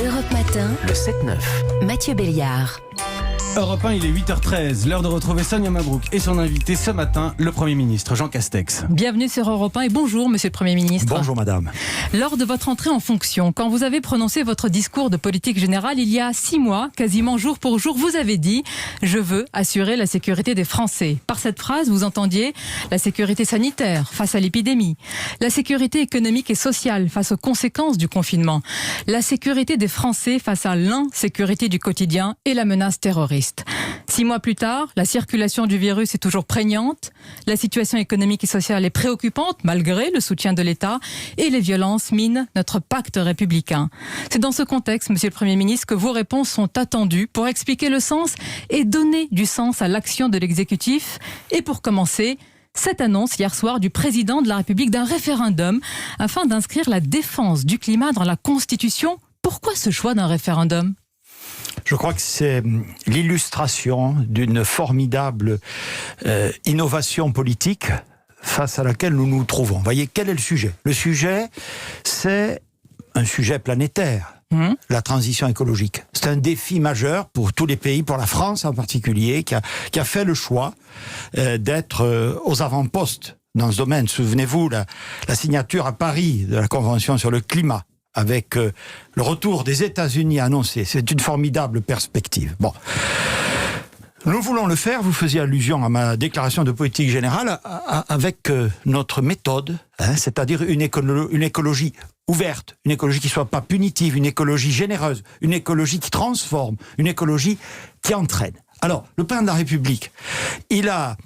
Europe Matin, le 7-9. Mathieu Béliard. Europe 1, il est 8h13, l'heure de retrouver Sonia Mabrouk et son invité ce matin, le Premier ministre Jean Castex. Bienvenue sur Europe 1 et bonjour Monsieur le Premier ministre. Bonjour Madame. Lors de votre entrée en fonction, quand vous avez prononcé votre discours de politique générale il y a 6 mois, quasiment jour pour jour, vous avez dit « Je veux assurer la sécurité des Français ». Par cette phrase, vous entendiez la sécurité sanitaire face à l'épidémie, la sécurité économique et sociale face aux conséquences du confinement, la sécurité des Français face à l'insécurité du quotidien et la menace terroriste. 6 mois plus tard, la circulation du virus est toujours prégnante, la situation économique et sociale est préoccupante malgré le soutien de l'État et les violences minent notre pacte républicain. C'est dans ce contexte, Monsieur le Premier ministre, que vos réponses sont attendues pour expliquer le sens et donner du sens à l'action de l'exécutif. Et pour commencer, cette annonce hier soir du président de la République d'un référendum afin d'inscrire la défense du climat dans la Constitution. Pourquoi ce choix d'un référendum ? Je crois que c'est l'illustration d'une formidable innovation politique face à laquelle nous nous trouvons. Vous voyez, quel est le sujet ? Le sujet, c'est un sujet planétaire. La transition écologique. C'est un défi majeur pour tous les pays, pour la France en particulier, qui a fait le choix d'être aux avant-postes dans ce domaine. Souvenez-vous, la signature à Paris de la Convention sur le climat, avec le retour des États-Unis annoncé. C'est une formidable perspective. Bon. Nous voulons le faire, vous faisiez allusion à ma déclaration de politique générale, avec notre méthode, c'est-à-dire une écologie ouverte, une écologie qui ne soit pas punitive, une écologie généreuse, une écologie qui transforme, une écologie qui entraîne. Alors, le président de la République, il a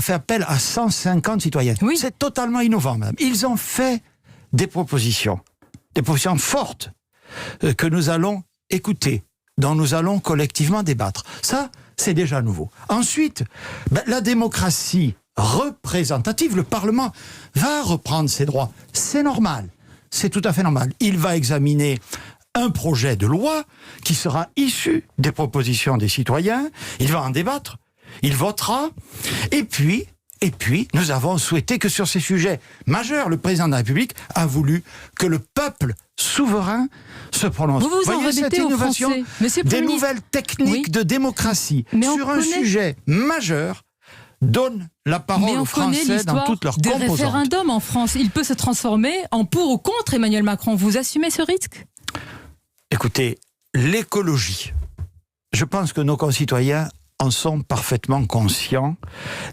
fait appel à 150 citoyens. Oui. C'est totalement innovant, madame. Ils ont fait des propositions fortes que nous allons écouter, dont nous allons collectivement débattre. Ça, c'est déjà nouveau. Ensuite, la démocratie représentative, le Parlement va reprendre ses droits. C'est normal, c'est tout à fait normal. Il va examiner un projet de loi qui sera issu des propositions des citoyens, il va en débattre, il votera, et puis, nous avons souhaité que sur ces sujets majeurs, le président de la République a voulu que le peuple souverain se prononce. Vous voyez cette innovation, des nouvelles techniques de démocratie sur un sujet majeur donne la parole aux Français dans toutes leurs composantes. Mais on connaît l'histoire des référendums en France. Il peut se transformer en pour ou contre Emmanuel Macron. Vous assumez ce risque ? Écoutez, l'écologie, je pense que nos concitoyens en sont parfaitement conscients,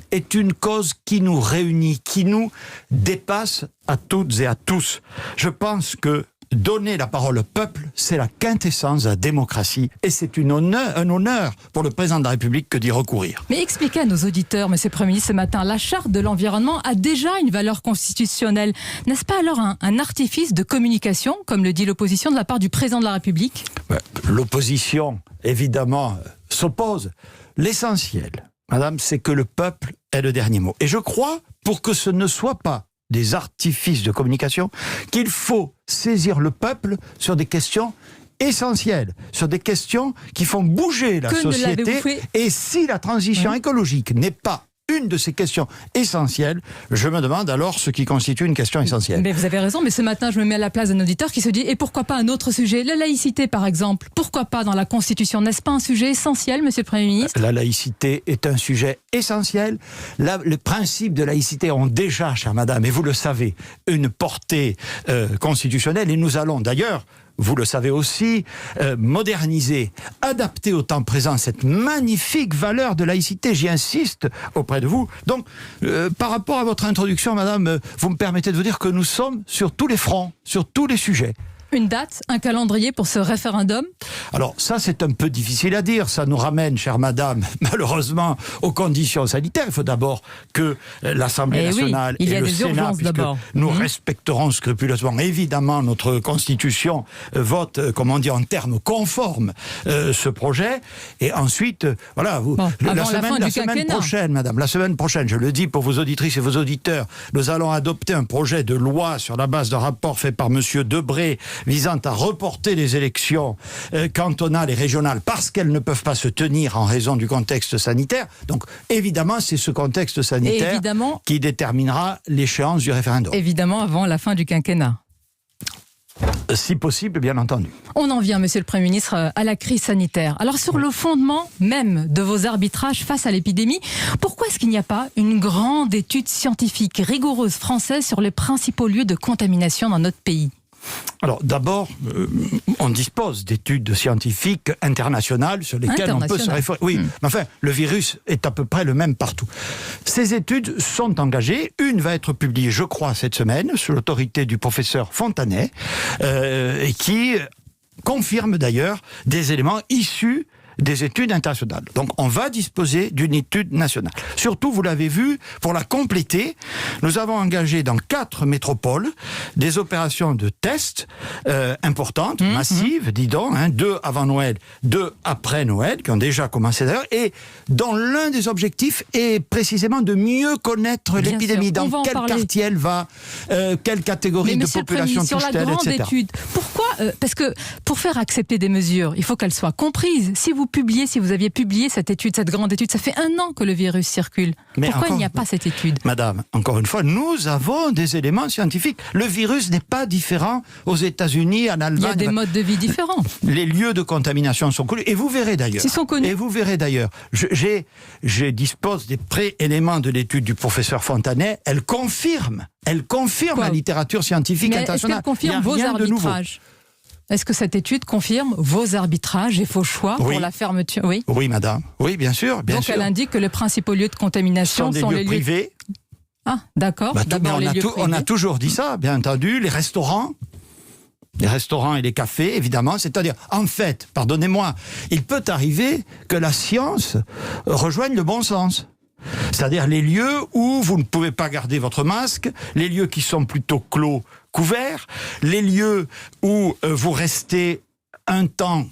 est une cause qui nous réunit, qui nous dépasse à toutes et à tous. Je pense que donner la parole au peuple, c'est la quintessence de la démocratie et c'est un honneur pour le président de la République que d'y recourir. Mais expliquez à nos auditeurs, Monsieur le Premier ministre, ce matin, la charte de l'environnement a déjà une valeur constitutionnelle. N'est-ce pas alors un artifice de communication, comme le dit l'opposition, de la part du président de la République ? L'opposition, évidemment, s'oppose. L'essentiel, madame, c'est que le peuple ait le dernier mot. Et je crois, pour que ce ne soit pas des artifices de communication, qu'il faut saisir le peuple sur des questions essentielles, sur des questions qui font bouger la société. Et si la transition écologique n'est pas une de ces questions essentielles, je me demande alors ce qui constitue une question essentielle. Mais vous avez raison, mais ce matin, je me mets à la place d'un auditeur qui se dit, et pourquoi pas un autre sujet ? La laïcité, par exemple. Pourquoi pas dans la Constitution ? N'est-ce pas un sujet essentiel, Monsieur le Premier ministre ? La laïcité est un sujet essentiel. Les principes de laïcité ont déjà, chère madame, et vous le savez, une portée constitutionnelle, et nous allons d'ailleurs, vous le savez aussi, moderniser, adapter au temps présent cette magnifique valeur de laïcité. J'y insiste auprès de vous. Donc, par rapport à votre introduction, madame, vous me permettez de vous dire que nous sommes sur tous les fronts, sur tous les sujets. Une date, un calendrier pour ce référendum ? Alors ça, c'est un peu difficile à dire. Ça nous ramène, chère madame, malheureusement, aux conditions sanitaires. Il faut d'abord que l'Assemblée nationale et le Sénat, puisque nous respecterons scrupuleusement, évidemment, notre Constitution, vote, comme on dit, en termes conformes ce projet. Et ensuite, voilà, la semaine prochaine, madame, la semaine prochaine, je le dis pour vos auditrices et vos auditeurs, nous allons adopter un projet de loi sur la base d'un rapport fait par monsieur Debré, visant à reporter les élections cantonales et régionales parce qu'elles ne peuvent pas se tenir en raison du contexte sanitaire. Donc évidemment, c'est ce contexte sanitaire qui déterminera l'échéance du référendum. Évidemment, avant la fin du quinquennat. Si possible, bien entendu. On en vient, Monsieur le Premier ministre, à la crise sanitaire. Alors sur le fondement même de vos arbitrages face à l'épidémie, pourquoi est-ce qu'il n'y a pas une grande étude scientifique rigoureuse française sur les principaux lieux de contamination dans notre pays ? Alors d'abord, on dispose d'études scientifiques internationales sur lesquelles on peut se référer. Oui, mais enfin, le virus est à peu près le même partout. Ces études sont engagées. Une va être publiée, je crois, cette semaine, sous l'autorité du professeur Fontanet, et qui confirme d'ailleurs des éléments issus des études internationales. Donc on va disposer d'une étude nationale. Surtout, vous l'avez vu, pour la compléter, nous avons engagé dans 4 métropoles des opérations de tests importantes, massives, dis donc, 2 avant Noël, 2 après Noël, qui ont déjà commencé d'ailleurs, et dont l'un des objectifs est précisément de mieux connaître l'épidémie, dans quel quartier elle va, quelle catégorie de population touche-t-elle, etc. Sur la grande étude, pourquoi parce que pour faire accepter des mesures, il faut qu'elles soient comprises. Si vous aviez publié cette étude, cette grande étude, ça fait 1 an que le virus circule. Pourquoi il n'y a pas cette étude ? Madame, encore une fois, nous avons des éléments scientifiques. Le virus n'est pas différent aux États-Unis, en Allemagne. Il y a des modes de vie différents. Les lieux de contamination sont connus. Et vous verrez d'ailleurs. Ils sont connus. Et vous verrez d'ailleurs. Je dispose des pré-éléments de l'étude du professeur Fontanet. Elle confirme la littérature scientifique internationale. Est-ce qu'elle confirme vos arbitrages ? Est-ce que cette étude confirme vos arbitrages et vos choix pour la fermeture ? Oui. Oui, madame. Oui, bien sûr. Donc elle indique que les principaux lieux de contamination sont les lieux privés. Ah, d'accord. D'abord, on a toujours dit ça, bien entendu. Les restaurants et les cafés, évidemment. C'est-à-dire, en fait, pardonnez-moi, il peut arriver que la science rejoigne le bon sens. C'est-à-dire les lieux où vous ne pouvez pas garder votre masque, les lieux qui sont plutôt clos, couverts, les lieux où vous restez un temps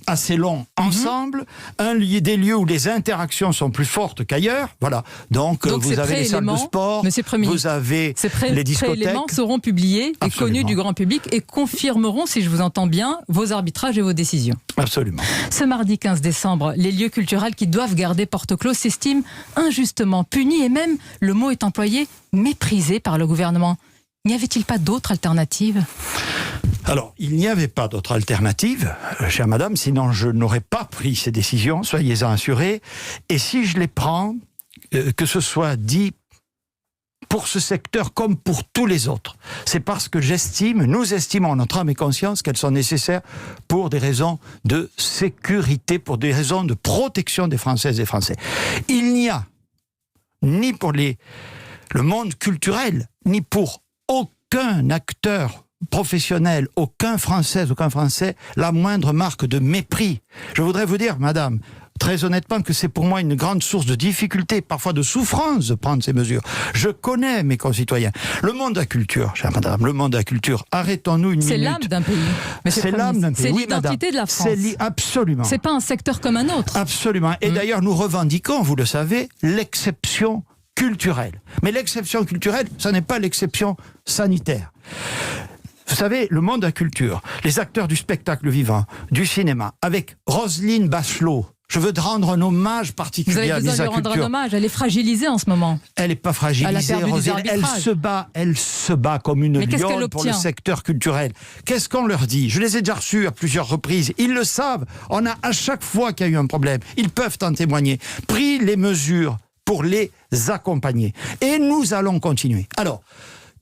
assez long ensemble, des lieux où les interactions sont plus fortes qu'ailleurs. Voilà. Donc vous avez les salles de sport, vous avez les discothèques. Ces éléments seront publiés et connus du grand public et confirmeront, si je vous entends bien, vos arbitrages et vos décisions. Absolument. Ce mardi 15 décembre, les lieux culturels qui doivent garder porte close s'estiment injustement punis et même, le mot est employé, méprisés par le gouvernement. N'y avait-il pas d'autres alternatives ? Alors, il n'y avait pas d'autre alternative, chère madame, sinon je n'aurais pas pris ces décisions, soyez-en assurés. Et si je les prends, que ce soit dit pour ce secteur comme pour tous les autres, c'est parce que nous estimons, notre âme et conscience, qu'elles sont nécessaires pour des raisons de sécurité, pour des raisons de protection des Françaises et Français. Il n'y a, ni pour le monde culturel, ni pour aucun acteur professionnel, aucun Français, la moindre marque de mépris. Je voudrais vous dire, madame, très honnêtement, que c'est pour moi une grande source de difficulté, parfois de souffrance, de prendre ces mesures. Je connais mes concitoyens. Le monde de la culture, chère madame, le monde de la culture, arrêtons-nous une minute. C'est l'âme d'un pays. C'est l'âme d'un pays. C'est l'identité de la France. Absolument. C'est pas un secteur comme un autre. Absolument. Et d'ailleurs, nous revendiquons, vous le savez, l'exception culturelle. Mais l'exception culturelle, ça n'est pas l'exception sanitaire. Vous savez, le monde de la culture, les acteurs du spectacle vivant, du cinéma, avec Roselyne Bachelot, je veux rendre un hommage particulier à la culture. Vous avez besoin de lui rendre un hommage, elle est fragilisée en ce moment. Elle n'est pas fragilisée, Roselyne, elle se bat comme une lionne pour le secteur culturel. Qu'est-ce qu'on leur dit ? Je les ai déjà reçus à plusieurs reprises, ils le savent. On a à chaque fois qu'il y a eu un problème, ils peuvent en témoigner, pris les mesures pour les accompagner. Et nous allons continuer. Alors,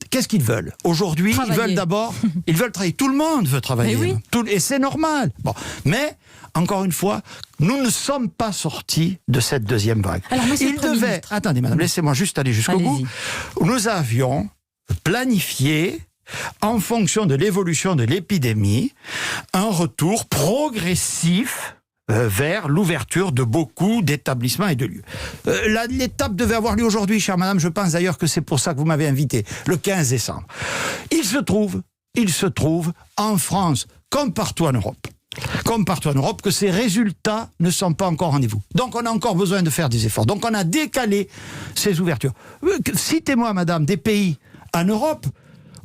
qu'est-ce qu'ils veulent ? Aujourd'hui, ils veulent d'abord... Ils veulent travailler. Tout le monde veut travailler. Oui. Et c'est normal. Bon. Mais, encore une fois, nous ne sommes pas sortis de cette deuxième vague. Alors, Attendez, madame, laissez-moi juste aller jusqu'au bout. Nous avions planifié, en fonction de l'évolution de l'épidémie, un retour progressif vers l'ouverture de beaucoup d'établissements et de lieux. L'étape devait avoir lieu aujourd'hui, chère madame, je pense d'ailleurs que c'est pour ça que vous m'avez invité, le 15 décembre. Il se trouve en France, comme partout en Europe, que ces résultats ne sont pas encore au rendez-vous. Donc on a encore besoin de faire des efforts. Donc on a décalé ces ouvertures. Citez-moi, madame, des pays en Europe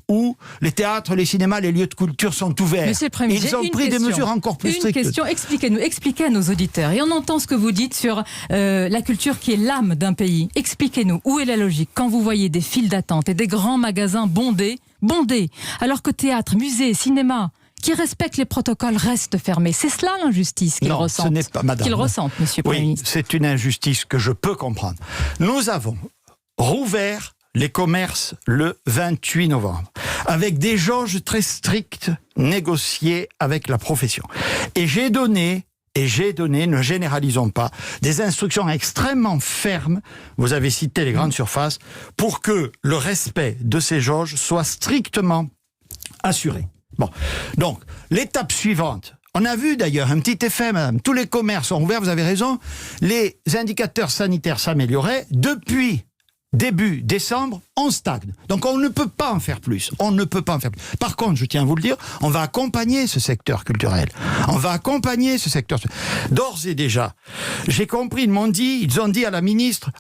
où les théâtres, les cinémas, les lieux de culture sont ouverts. Monsieur le Premier ministre, ils ont pris des mesures encore plus strictes. Une question, expliquez à nos auditeurs. Et on entend ce que vous dites sur la culture qui est l'âme d'un pays. Expliquez-nous, où est la logique quand vous voyez des files d'attente et des grands magasins bondés bondés, alors que théâtre, musée, cinéma, qui respectent les protocoles restent fermés. C'est cela l'injustice qu'ils ressentent. Ce n'est pas, madame. Qu'ils ressentent, monsieur le Premier ministre. C'est une injustice que je peux comprendre. Nous avons rouvert les commerces le 28 novembre, avec des jauges très strictes négociées avec la profession. Et j'ai donné, ne généralisons pas, des instructions extrêmement fermes, vous avez cité les grandes surfaces, pour que le respect de ces jauges soit strictement assuré. Bon, donc, l'étape suivante, on a vu d'ailleurs un petit effet, madame, tous les commerces sont ouverts, vous avez raison, les indicateurs sanitaires s'amélioraient depuis début décembre, on stagne. Donc on ne peut pas en faire plus. On ne peut pas en faire plus. Par contre, je tiens à vous le dire, on va accompagner ce secteur culturel. On va accompagner ce secteur. D'ores et déjà, j'ai compris, ils ont dit à la ministre,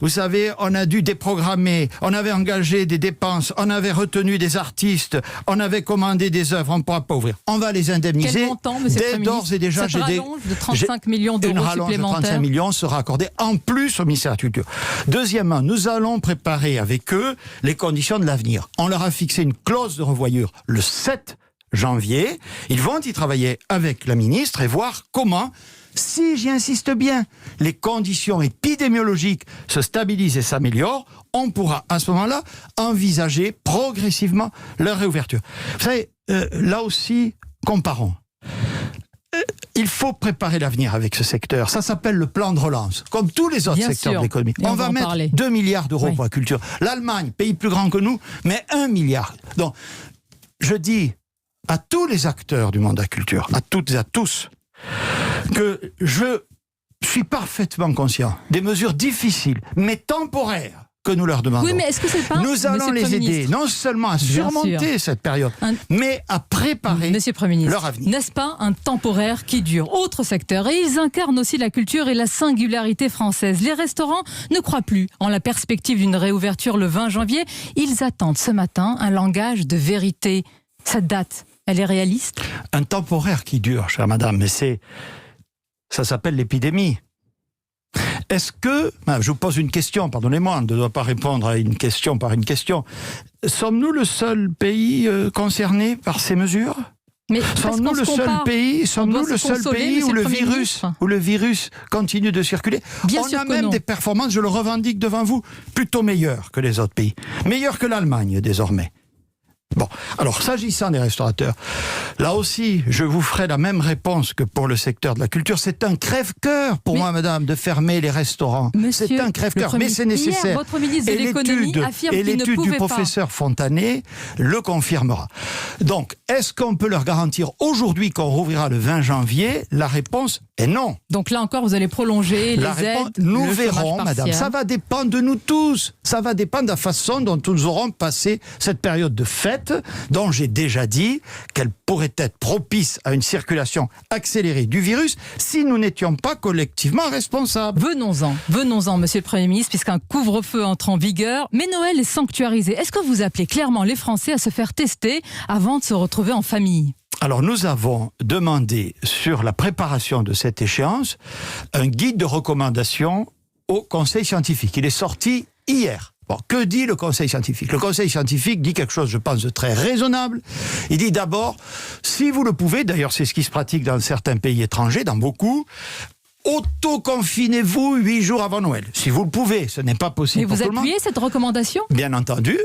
vous savez, on a dû déprogrammer, on avait engagé des dépenses, on avait retenu des artistes, on avait commandé des œuvres, on ne pourra pas ouvrir. On va les indemniser. Quel montant, monsieur le Premier ministre ? D'ores et déjà, Cette rallonge de 35 millions d'euros une rallonge supplémentaires. de 35 millions sera accordée en plus au ministère de la Culture. Deuxièmement, nous allons préparer avec eux les conditions de l'avenir. On leur a fixé une clause de revoyure le 7 janvier. Ils vont y travailler avec la ministre et voir comment, si j'y insiste bien, les conditions épidémiologiques se stabilisent et s'améliorent, on pourra à ce moment-là envisager progressivement leur réouverture. Vous savez, là aussi, comparons. Il faut préparer l'avenir avec ce secteur. Ça s'appelle le plan de relance, comme tous les autres secteurs de l'économie. On va mettre 2 milliards d'euros pour la culture. L'Allemagne, pays plus grand que nous, met 1 milliard. Donc, je dis à tous les acteurs du monde de la culture, à toutes et à tous, que je suis parfaitement conscient des mesures difficiles, mais temporaires, que nous leur demandons. Oui, mais est-ce que c'est pas, nous allons les aider, non seulement à surmonter cette période, mais à préparer leur avenir. N'est-ce pas un temporaire qui dure ? Autre secteur, et ils incarnent aussi la culture et la singularité française. Les restaurants ne croient plus en la perspective d'une réouverture le 20 janvier. Ils attendent ce matin un langage de vérité. Cette date, elle est réaliste ? Un temporaire qui dure, chère madame, mais ça s'appelle l'épidémie. Est-ce que, je vous pose une question, pardonnez-moi, on ne doit pas répondre à une question par une question. Sommes-nous le seul pays concerné par ces mesures ? Mais sommes-nous le seul pays où le virus continue de circuler ? On a même des performances, je le revendique devant vous, plutôt meilleures que les autres pays. Meilleures que l'Allemagne désormais. Bon, alors s'agissant des restaurateurs, là aussi, je vous ferai la même réponse que pour le secteur de la culture. C'est un crève-cœur pour moi, madame, de fermer les restaurants. C'est un crève-cœur, mais c'est nécessaire. Votre ministre de l'économie affirme qu'il ne pouvait pas. Et l'étude du professeur Fontanet le confirmera. Donc, est-ce qu'on peut leur garantir aujourd'hui qu'on rouvrira le 20 janvier ? La réponse est non. Donc là encore, vous allez prolonger les aides. Nous verrons, madame. Ça va dépendre de nous tous. Ça va dépendre de la façon dont nous aurons passé cette période de fête, dont j'ai déjà dit qu'elle pourrait être propice à une circulation accélérée du virus si nous n'étions pas collectivement responsables. Venons-en, monsieur le Premier ministre, puisqu'un couvre-feu entre en vigueur, mais Noël est sanctuarisé. Est-ce que vous appelez clairement les Français à se faire tester avant de se retrouver en famille ? Alors nous avons demandé sur la préparation de cette échéance un guide de recommandation au Conseil scientifique. Il est sorti hier. Bon, que dit le Conseil scientifique ? Le Conseil scientifique dit quelque chose, je pense, de très raisonnable. Il dit d'abord, si vous le pouvez, d'ailleurs c'est ce qui se pratique dans certains pays étrangers, dans beaucoup, auto-confinez-vous 8 jours avant Noël. Si vous le pouvez, ce n'est pas possible. Mais vous appuyez cette recommandation ? Bien entendu,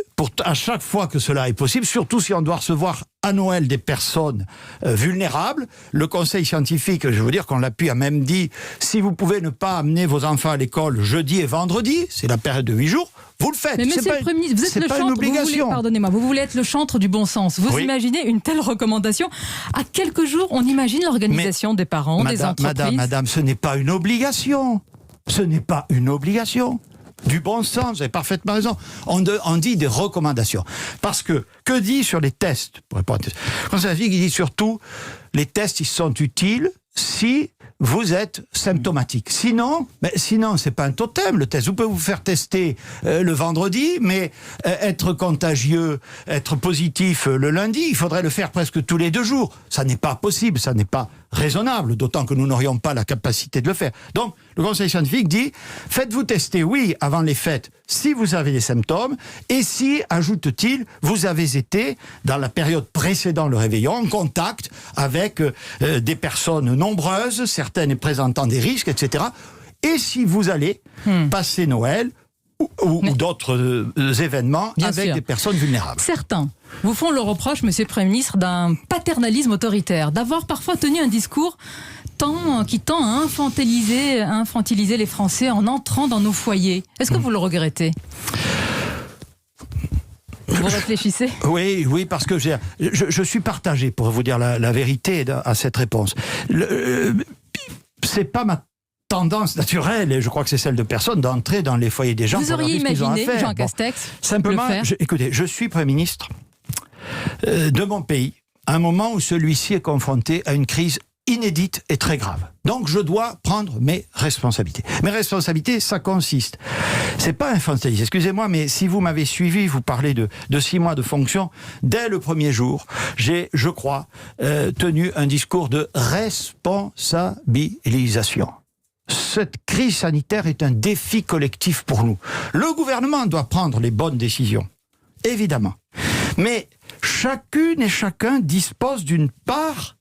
à chaque fois que cela est possible, surtout si on doit recevoir à Noël des personnes vulnérables. Le Conseil scientifique, je veux dire qu'on l'appuie, a même dit, si vous pouvez ne pas amener vos enfants à l'école jeudi et vendredi, c'est la période de 8 jours, vous le faites. Mais monsieur le Premier ministre, vous êtes le chantre, vous voulez être le chantre du bon sens. Vous imaginez une telle recommandation ? À quelques jours, on imagine l'organisation des parents, des entreprises. Madame, ce n'est pas une obligation. Ce n'est pas une obligation. Du bon sens, vous avez parfaitement raison. On dit des recommandations. Parce que dit sur les tests ? Le Conseil scientifique, il dit surtout, les tests, ils sont utiles si vous êtes symptomatique. Sinon, c'est pas un totem, le test. Vous pouvez vous faire tester le vendredi, mais être contagieux, être positif le lundi, il faudrait le faire presque tous les 2 jours. Ça n'est pas possible, ça n'est pas raisonnable, d'autant que nous n'aurions pas la capacité de le faire. Donc, le Conseil scientifique dit, faites-vous tester, oui, avant les fêtes, si vous avez des symptômes, et si, ajoute-t-il, vous avez été, dans la période précédant le réveillon, en contact avec des personnes nombreuses, certaines présentant des risques, etc. Et si vous allez passer Noël ou d'autres événements Bien avec sûr. des personnes vulnérables. Certains vous font le reproche, Monsieur le Premier ministre, d'un paternalisme autoritaire, d'avoir parfois tenu un discours qui tend à infantiliser les Français en entrant dans nos foyers. Est-ce que vous le regrettez ? Vous réfléchissez ? Oui, parce que je suis partagé, pour vous dire la vérité à cette réponse. C'est pas ma tendance naturelle, et je crois que c'est celle de personne, d'entrer dans les foyers des gens. Vous auriez imaginé, Jean Castex, simplement, le faire ? Écoutez, je suis Premier ministre de mon pays, à un moment où celui-ci est confronté à une crise inédite et très grave. Donc je dois prendre mes responsabilités. Mes responsabilités, ça consiste. C'est pas infantiliste, excusez-moi, mais si vous m'avez suivi, vous parlez de 6 mois de fonction, dès le premier jour, j'ai, je crois, tenu un discours de responsabilisation. Cette crise sanitaire est un défi collectif pour nous. Le gouvernement doit prendre les bonnes décisions, évidemment. Mais chacune et chacun dispose d'une part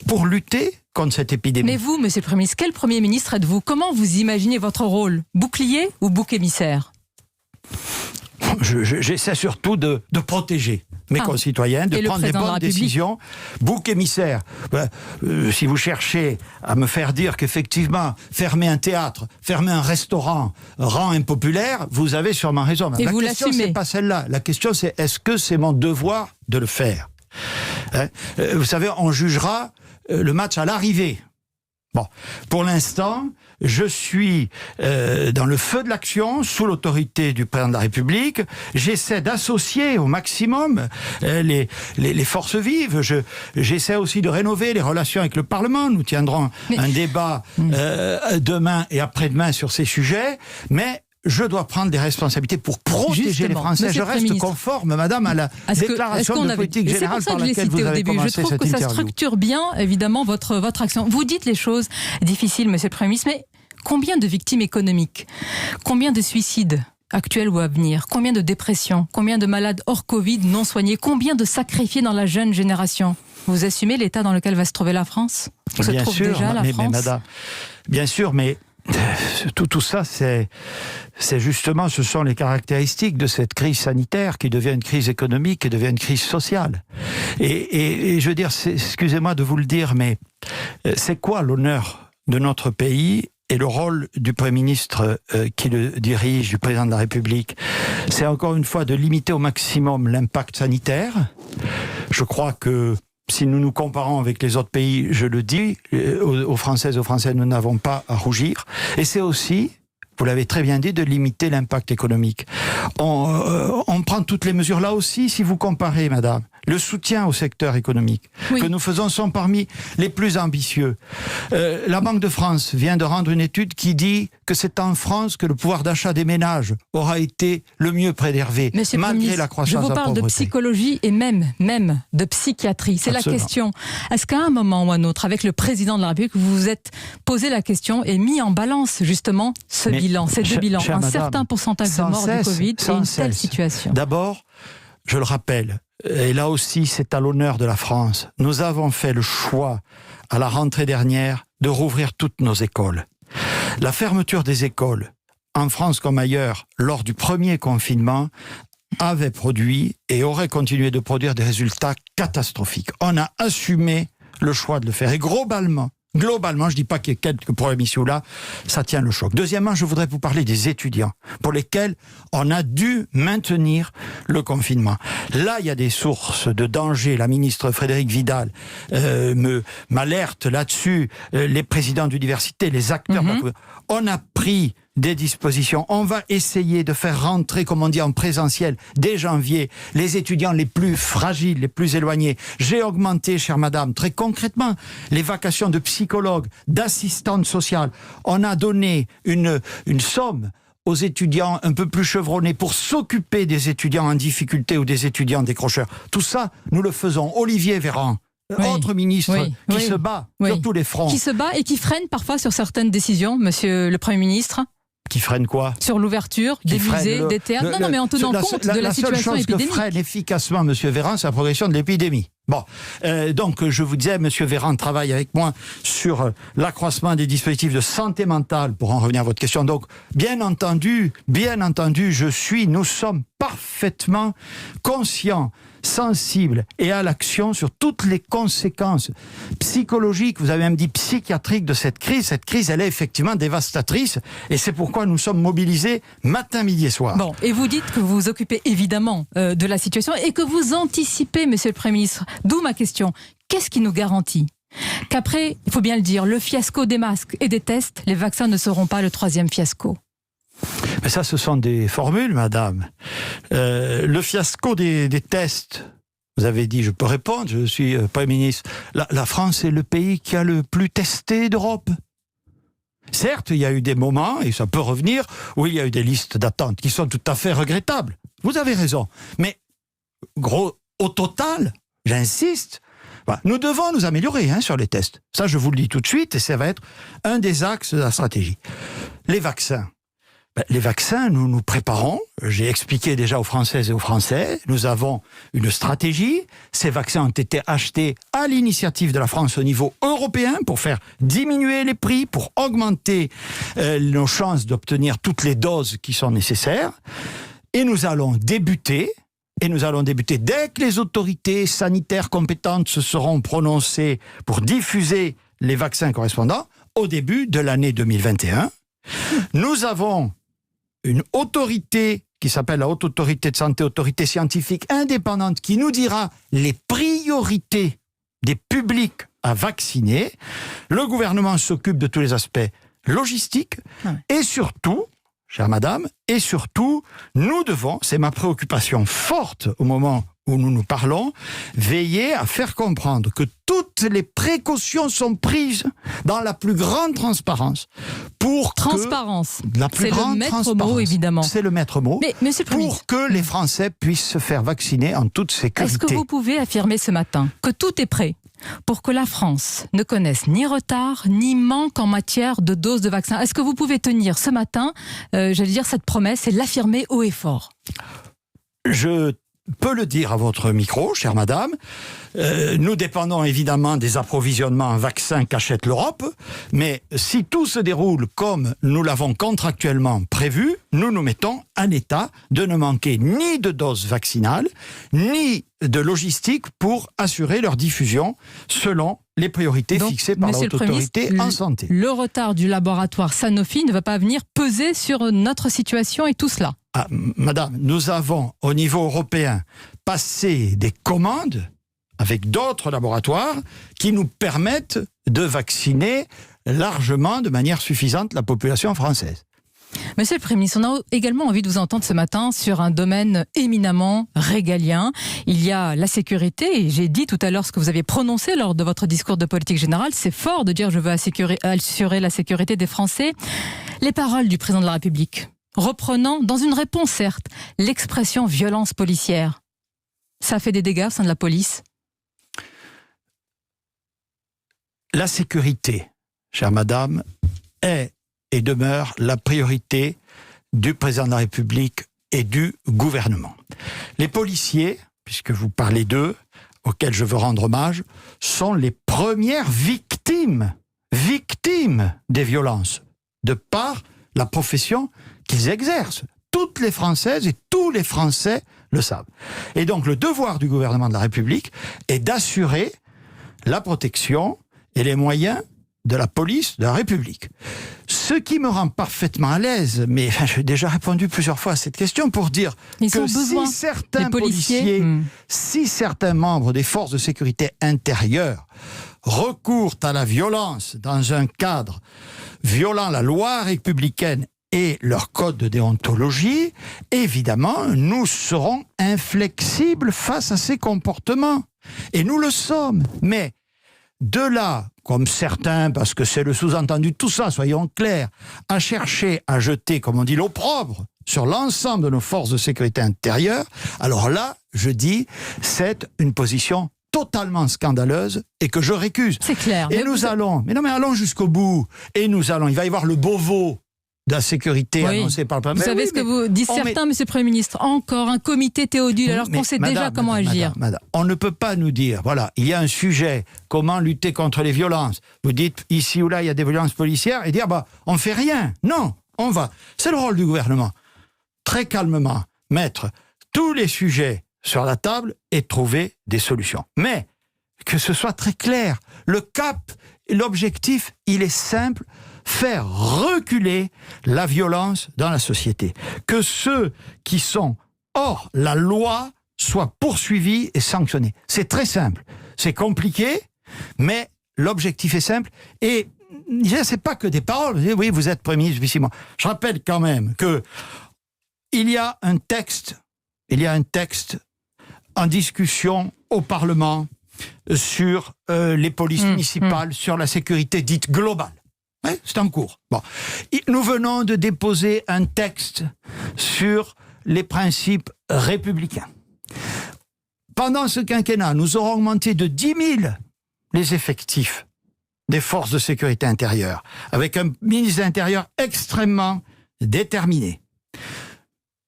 pour lutter contre cette épidémie. Mais vous, Monsieur le Premier ministre, quel Premier ministre êtes-vous ? Comment vous imaginez votre rôle ? Bouclier ou bouc émissaire ? J'essaie surtout de protéger mes concitoyens, de prendre des bonnes décisions. Bouc émissaire. Si vous cherchez à me faire dire qu'effectivement, fermer un théâtre, fermer un restaurant rend impopulaire, vous avez sûrement raison. Et la vous question, l'assumez. c'est pas celle-là. La question, c'est est-ce que c'est mon devoir de le faire ? Vous savez, on jugera le match à l'arrivée. Bon, pour l'instant, je suis dans le feu de l'action, sous l'autorité du président de la République. J'essaie d'associer au maximum les forces vives. J'essaie aussi de rénover les relations avec le Parlement. Nous tiendrons un débat demain et après-demain sur ces sujets. Mais je dois prendre des responsabilités pour protéger les Français. Je reste conforme, madame, à la déclaration de politique générale par laquelle vous avez commencé cette interview. Je trouve que ça structure bien, évidemment, votre action. Vous dites les choses difficiles, monsieur le Premier ministre, mais combien de victimes économiques ? Combien de suicides actuels ou à venir ? Combien de dépressions ? Combien de malades hors Covid non soignés ? Combien de sacrifiés dans la jeune génération ? Vous assumez l'état dans lequel va se trouver la France ? Bien sûr, mais madame, bien sûr, mais tout ça, c'est justement, ce sont les caractéristiques de cette crise sanitaire qui devient une crise économique, qui devient une crise sociale. Et je veux dire, excusez-moi de vous le dire, mais c'est quoi l'honneur de notre pays et le rôle du Premier ministre qui le dirige, du Président de la République? C'est encore une fois de limiter au maximum l'impact sanitaire. Je crois que si nous nous comparons avec les autres pays, je le dis, aux Françaises et aux Français, nous n'avons pas à rougir. Et c'est aussi, vous l'avez très bien dit, de limiter l'impact économique. On prend toutes les mesures. Là aussi, si vous comparez, madame, le soutien au secteur économique que nous faisons sont parmi les plus ambitieux. La Banque de France vient de rendre une étude qui dit que c'est en France que le pouvoir d'achat des ménages aura été le mieux préservé, malgré la croissance de la pauvreté. Je vous parle de psychologie et même de psychiatrie. C'est Absolument. La question. Est-ce qu'à un moment ou à un autre, avec le président de la République, vous vous êtes posé la question et mis en balance justement ces deux bilans, un madame, certain pourcentage de morts du Covid et une telle situation? D'abord, je le rappelle, et là aussi c'est à l'honneur de la France, nous avons fait le choix à la rentrée dernière de rouvrir toutes nos écoles. La fermeture des écoles, en France comme ailleurs, lors du premier confinement, avait produit et aurait continué de produire des résultats catastrophiques. On a assumé le choix de le faire. Et globalement, je dis pas qu'il y ait quelques problèmes ici ou là, ça tient le choc. Deuxièmement, je voudrais vous parler des étudiants pour lesquels on a dû maintenir le confinement. Là, il y a des sources de danger. La ministre Frédérique Vidal m'alerte là-dessus. Les présidents d'université, les acteurs. On a pris des dispositions. On va essayer de faire rentrer, comme on dit, en présentiel, dès janvier, les étudiants les plus fragiles, les plus éloignés. J'ai augmenté, chère madame, très concrètement, les vacations de psychologues, d'assistantes sociales. On a donné une somme aux étudiants un peu plus chevronnés pour s'occuper des étudiants en difficulté ou des étudiants décrocheurs. Tout ça, nous le faisons. Olivier Véran, autre ministre qui se bat sur tous les fronts. Qui se bat et qui freine parfois sur certaines décisions, monsieur le Premier ministre. Qui freine quoi? Sur l'ouverture des musées, des théâtres. Non, mais en tenant compte de la situation épidémique. La seule chose que freine efficacement M. Véran, c'est la progression de l'épidémie. Bon, donc je vous disais, M. Véran travaille avec moi sur l'accroissement des dispositifs de santé mentale, pour en revenir à votre question. Donc, bien entendu, nous sommes parfaitement conscients, sensibles et à l'action sur toutes les conséquences psychologiques, vous avez même dit psychiatriques de cette crise. Cette crise, elle est effectivement dévastatrice et c'est pourquoi nous sommes mobilisés matin, midi et soir. Bon, et vous dites que vous vous occupez évidemment de la situation et que vous anticipez, monsieur le Premier ministre. D'où ma question. Qu'est-ce qui nous garantit qu'après, il faut bien le dire, le fiasco des masques et des tests, les vaccins ne seront pas le troisième fiasco? Mais ça, ce sont des formules, madame. Le fiasco des tests, vous avez dit, je peux répondre, je suis Premier ministre. La France est le pays qui a le plus testé d'Europe. Certes, il y a eu des moments, et ça peut revenir, où il y a eu des listes d'attente qui sont tout à fait regrettables. Vous avez raison. Mais, au total, j'insiste, nous devons nous améliorer sur les tests. Ça, je vous le dis tout de suite, et ça va être un des axes de la stratégie. Les vaccins. Les vaccins, nous nous préparons. J'ai expliqué déjà aux Françaises et aux Français. Nous avons une stratégie. Ces vaccins ont été achetés à l'initiative de la France au niveau européen pour faire diminuer les prix, pour augmenter nos chances d'obtenir toutes les doses qui sont nécessaires. Et nous allons débuter dès que les autorités sanitaires compétentes se seront prononcées pour diffuser les vaccins correspondants au début de l'année 2021. Nous avons une autorité qui s'appelle la Haute Autorité de Santé, autorité scientifique indépendante, qui nous dira les priorités des publics à vacciner. Le gouvernement s'occupe de tous les aspects logistiques et surtout, chère madame, nous devons, c'est ma préoccupation forte au moment où nous nous parlons, veiller à faire comprendre que toutes les précautions sont prises dans la plus grande transparence. C'est le maître mot, évidemment. C'est le maître mot. Mais, monsieur le pour que les Français puissent se faire vacciner en toute sécurité. Est-ce que vous pouvez affirmer ce matin que tout est prêt pour que la France ne connaisse ni retard, ni manque en matière de doses de vaccins? Est-ce que vous pouvez tenir ce matin, cette promesse et l'affirmer haut et fort? Je peux le dire à votre micro, chère madame. Nous dépendons évidemment des approvisionnements en vaccins qu'achète l'Europe, mais si tout se déroule comme nous l'avons contractuellement prévu, nous nous mettons en état de ne manquer ni de doses vaccinales, ni de logistique pour assurer leur diffusion selon les priorités fixées par la Haute Autorité en santé. Le retard du laboratoire Sanofi ne va pas venir peser sur notre situation et tout cela? Madame, nous avons au niveau européen passé des commandes avec d'autres laboratoires qui nous permettent de vacciner largement, de manière suffisante, la population française. Monsieur le Premier ministre, on a également envie de vous entendre ce matin sur un domaine éminemment régalien. Il y a la sécurité, et j'ai dit tout à l'heure ce que vous avez prononcé lors de votre discours de politique générale. C'est fort de dire « je veux assurer la sécurité des Français ». Les paroles du président de la République, reprenant, dans une réponse certes, l'expression « violence policière ». Ça fait des dégâts au sein de la police? La sécurité, chère madame, est et demeure la priorité du président de la République et du gouvernement. Les policiers, puisque vous parlez d'eux, auxquels je veux rendre hommage, sont les premières victimes des violences, de par la profession qu'ils exercent. Toutes les Françaises et tous les Français le savent. Et donc le devoir du gouvernement de la République est d'assurer la protection et les moyens de la police de la République. Ce qui me rend parfaitement à l'aise, mais j'ai déjà répondu plusieurs fois à cette question pour dire que si certains policiers, si certains membres des forces de sécurité intérieure recourent à la violence dans un cadre violant la loi républicaine et leur code de déontologie, évidemment, nous serons inflexibles face à ces comportements. Et nous le sommes. Mais de là, comme certains, parce que c'est le sous-entendu de tout ça, soyons clairs, à chercher à jeter, comme on dit, l'opprobre sur l'ensemble de nos forces de sécurité intérieure, alors là, je dis, c'est une position totalement scandaleuse et que je récuse. C'est clair. Et nous allons, allons jusqu'au bout. Et il va y avoir le Beauvau de la sécurité annoncé par le Premier ministre. Vous savez ce que vous disent certains, Monsieur le Premier ministre, encore un comité Théodule, alors qu'on sait déjà comment agir. Madame, on ne peut pas nous dire, voilà, il y a un sujet, comment lutter contre les violences. Vous dites, ici ou là, il y a des violences policières, et dire, on ne fait rien. Non, on va. C'est le rôle du gouvernement. Très calmement, mettre tous les sujets sur la table et trouver des solutions. Mais, que ce soit très clair, le cap, l'objectif, il est simple, faire reculer la violence dans la société. Que ceux qui sont hors la loi soient poursuivis et sanctionnés. C'est très simple. C'est compliqué, mais l'objectif est simple. Et c'est pas que des paroles. Oui, vous êtes Premier ministre, ici, moi. Je rappelle quand même que il y a un texte en discussion au Parlement sur les polices municipales, sur la sécurité dite globale. Oui, c'est en cours. Nous venons de déposer un texte sur les principes républicains. Pendant ce quinquennat, nous aurons augmenté de 10 000 les effectifs des forces de sécurité intérieure, avec un ministre de l'Intérieur extrêmement déterminé.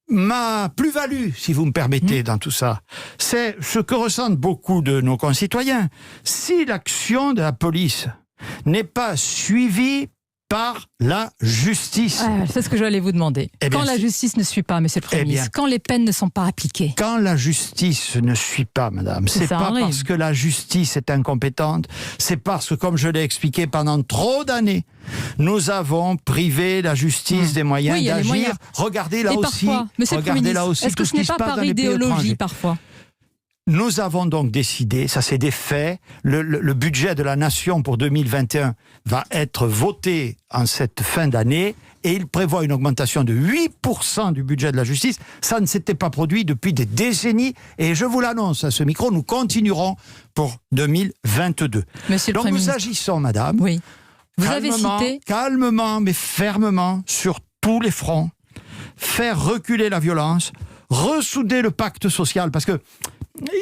Ma plus-value, si vous me permettez, dans tout ça, c'est ce que ressentent beaucoup de nos concitoyens. Si l'action de la police n'est pas suivie par la justice. C'est ce que j'allais vous demander. Quand la justice ne suit pas, Monsieur le Premier ministre, quand les peines ne sont pas appliquées. Quand la justice ne suit pas, madame, c'est pas parce que la justice est incompétente, c'est parce que, comme je l'ai expliqué pendant trop d'années, nous avons privé la justice des moyens d'agir. Regardez là aussi, Monsieur le Premier ministre, est-ce que ce n'est pas par idéologie parfois ? Nous avons donc décidé, ça c'est des faits, le budget de la nation pour 2021 va être voté en cette fin d'année et il prévoit une augmentation de 8% du budget de la justice. Ça ne s'était pas produit depuis des décennies et je vous l'annonce à ce micro, nous continuerons pour 2022. Donc nous agissons, madame, vous avez cité... calmement mais fermement sur tous les fronts, faire reculer la violence, ressouder le pacte social, parce que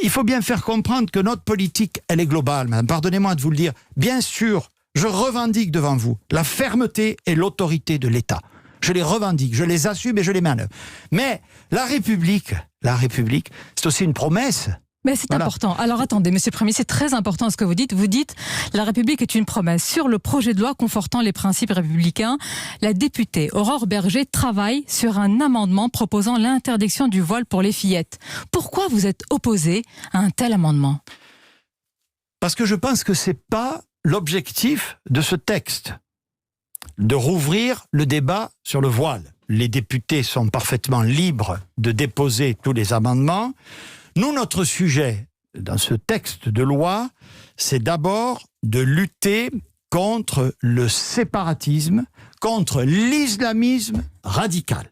il faut bien faire comprendre que notre politique, elle est globale, madame. Pardonnez-moi de vous le dire. Bien sûr, je revendique devant vous la fermeté et l'autorité de l'État. Je les revendique, je les assume et je les mets en œuvre. Mais la République, c'est aussi une promesse. Mais c'est important. Alors attendez, Monsieur le Premier, c'est très important ce que vous dites. Vous dites, la République est une promesse. Sur le projet de loi confortant les principes républicains, la députée Aurore Berger travaille sur un amendement proposant l'interdiction du voile pour les fillettes. Pourquoi vous êtes opposé à un tel amendement ? Parce que je pense que c'est pas l'objectif de ce texte, de rouvrir le débat sur le voile. Les députés sont parfaitement libres de déposer tous les amendements. Nous, notre sujet dans ce texte de loi, c'est d'abord de lutter contre le séparatisme, contre l'islamisme radical.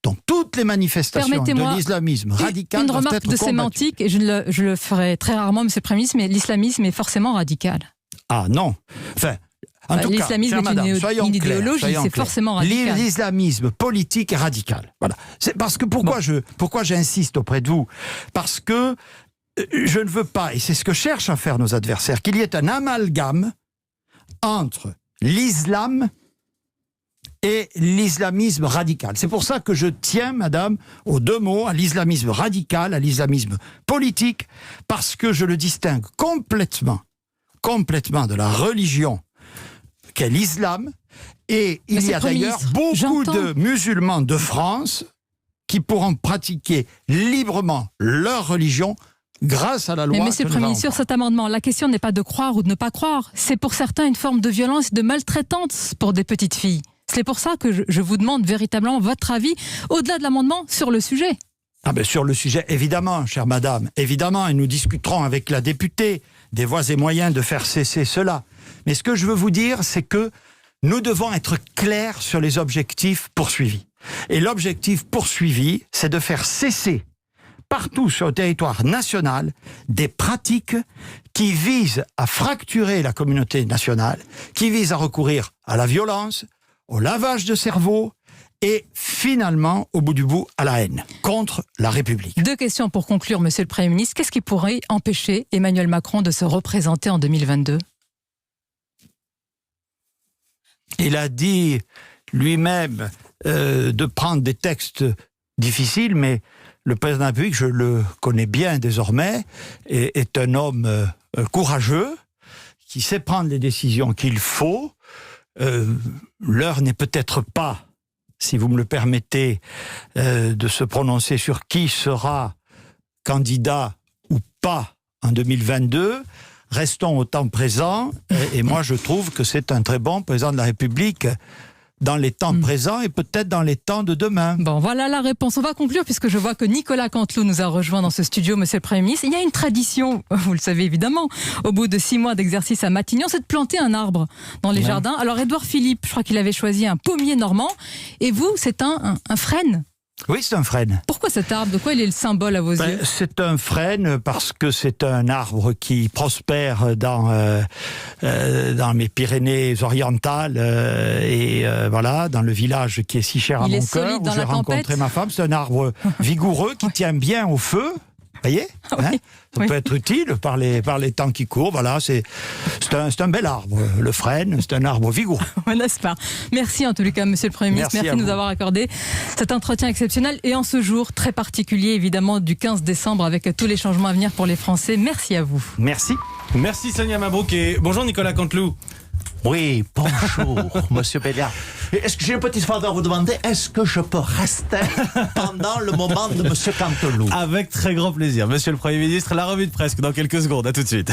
Donc toutes les manifestations de l'islamisme radical doivent être combattues. Une remarque de sémantique, et je le ferai très rarement, Monsieur le Premier ministre, mais l'islamisme est forcément radical. Ah non. Enfin, en tout cas, l'islamisme est une idéologie, c'est forcément radical. L'islamisme politique est radical. Voilà. C'est parce que pourquoi j'insiste auprès de vous ? Parce que je ne veux pas, et c'est ce que cherchent à faire nos adversaires, qu'il y ait un amalgame entre l'islam et l'islamisme radical. C'est pour ça que je tiens, madame, aux deux mots, à l'islamisme radical, à l'islamisme politique, parce que je le distingue complètement de la religion qu'est l'islam, et il y a d'ailleurs beaucoup de musulmans de France qui pourront pratiquer librement leur religion grâce à la loi. Mais Monsieur le Premier ministre, sur cet amendement, la question n'est pas de croire ou de ne pas croire, c'est pour certains une forme de violence et de maltraitance pour des petites filles. C'est pour ça que je vous demande véritablement votre avis, au-delà de l'amendement, sur le sujet. Sur le sujet, évidemment, chère madame, évidemment, et nous discuterons avec la députée des voies et moyens de faire cesser cela. Mais ce que je veux vous dire, c'est que nous devons être clairs sur les objectifs poursuivis. Et l'objectif poursuivi, c'est de faire cesser partout sur le territoire national des pratiques qui visent à fracturer la communauté nationale, qui visent à recourir à la violence, au lavage de cerveau et finalement, au bout du bout, à la haine contre la République. 2 questions pour conclure, Monsieur le Premier ministre. Qu'est-ce qui pourrait empêcher Emmanuel Macron de se représenter en 2022 ? Il a dit lui-même de prendre des textes difficiles, mais le président de la République, je le connais bien désormais, est un homme courageux, qui sait prendre les décisions qu'il faut. L'heure n'est peut-être pas, si vous me le permettez, de se prononcer sur qui sera candidat ou pas en 2022. Restons au temps présent, et moi je trouve que c'est un très bon président de la République dans les temps présents et peut-être dans les temps de demain. Bon, voilà la réponse. On va conclure puisque je vois que Nicolas Canteloup nous a rejoint dans ce studio, Monsieur le Premier ministre. Il y a une tradition, vous le savez évidemment, au bout de 6 mois d'exercice à Matignon, c'est de planter un arbre dans les jardins. Alors Édouard Philippe, je crois qu'il avait choisi un pommier normand, et vous, c'est un frêne. Oui, c'est un frêne. Pourquoi cet arbre ? De quoi il est le symbole à vos yeux ? C'est un frêne parce que c'est un arbre qui prospère dans mes Pyrénées-Orientales et voilà, dans le village qui est si cher à mon cœur, où j'ai rencontré ma femme. C'est un arbre vigoureux qui tient bien au feu. Vous voyez, oui. Ça peut être utile par les temps qui courent. Voilà, c'est un bel arbre. Le frêne, c'est un arbre vigoureux. N'est-ce pas ? Merci en tout cas, Monsieur le Premier ministre. Merci de nous avoir accordé cet entretien exceptionnel. Et en ce jour très particulier, évidemment, du 15 décembre, avec tous les changements à venir pour les Français. Merci à vous. Merci. Merci Sonia Mabrouk et bonjour Nicolas Canteloup. Oui, bonjour, Monsieur Béliard. Est-ce que j'ai une petite faveur à vous demander? Est-ce que je peux rester pendant le moment de Monsieur Canteloup? Avec très grand plaisir. Monsieur le Premier ministre, la revue de presse dans quelques secondes. À tout de suite.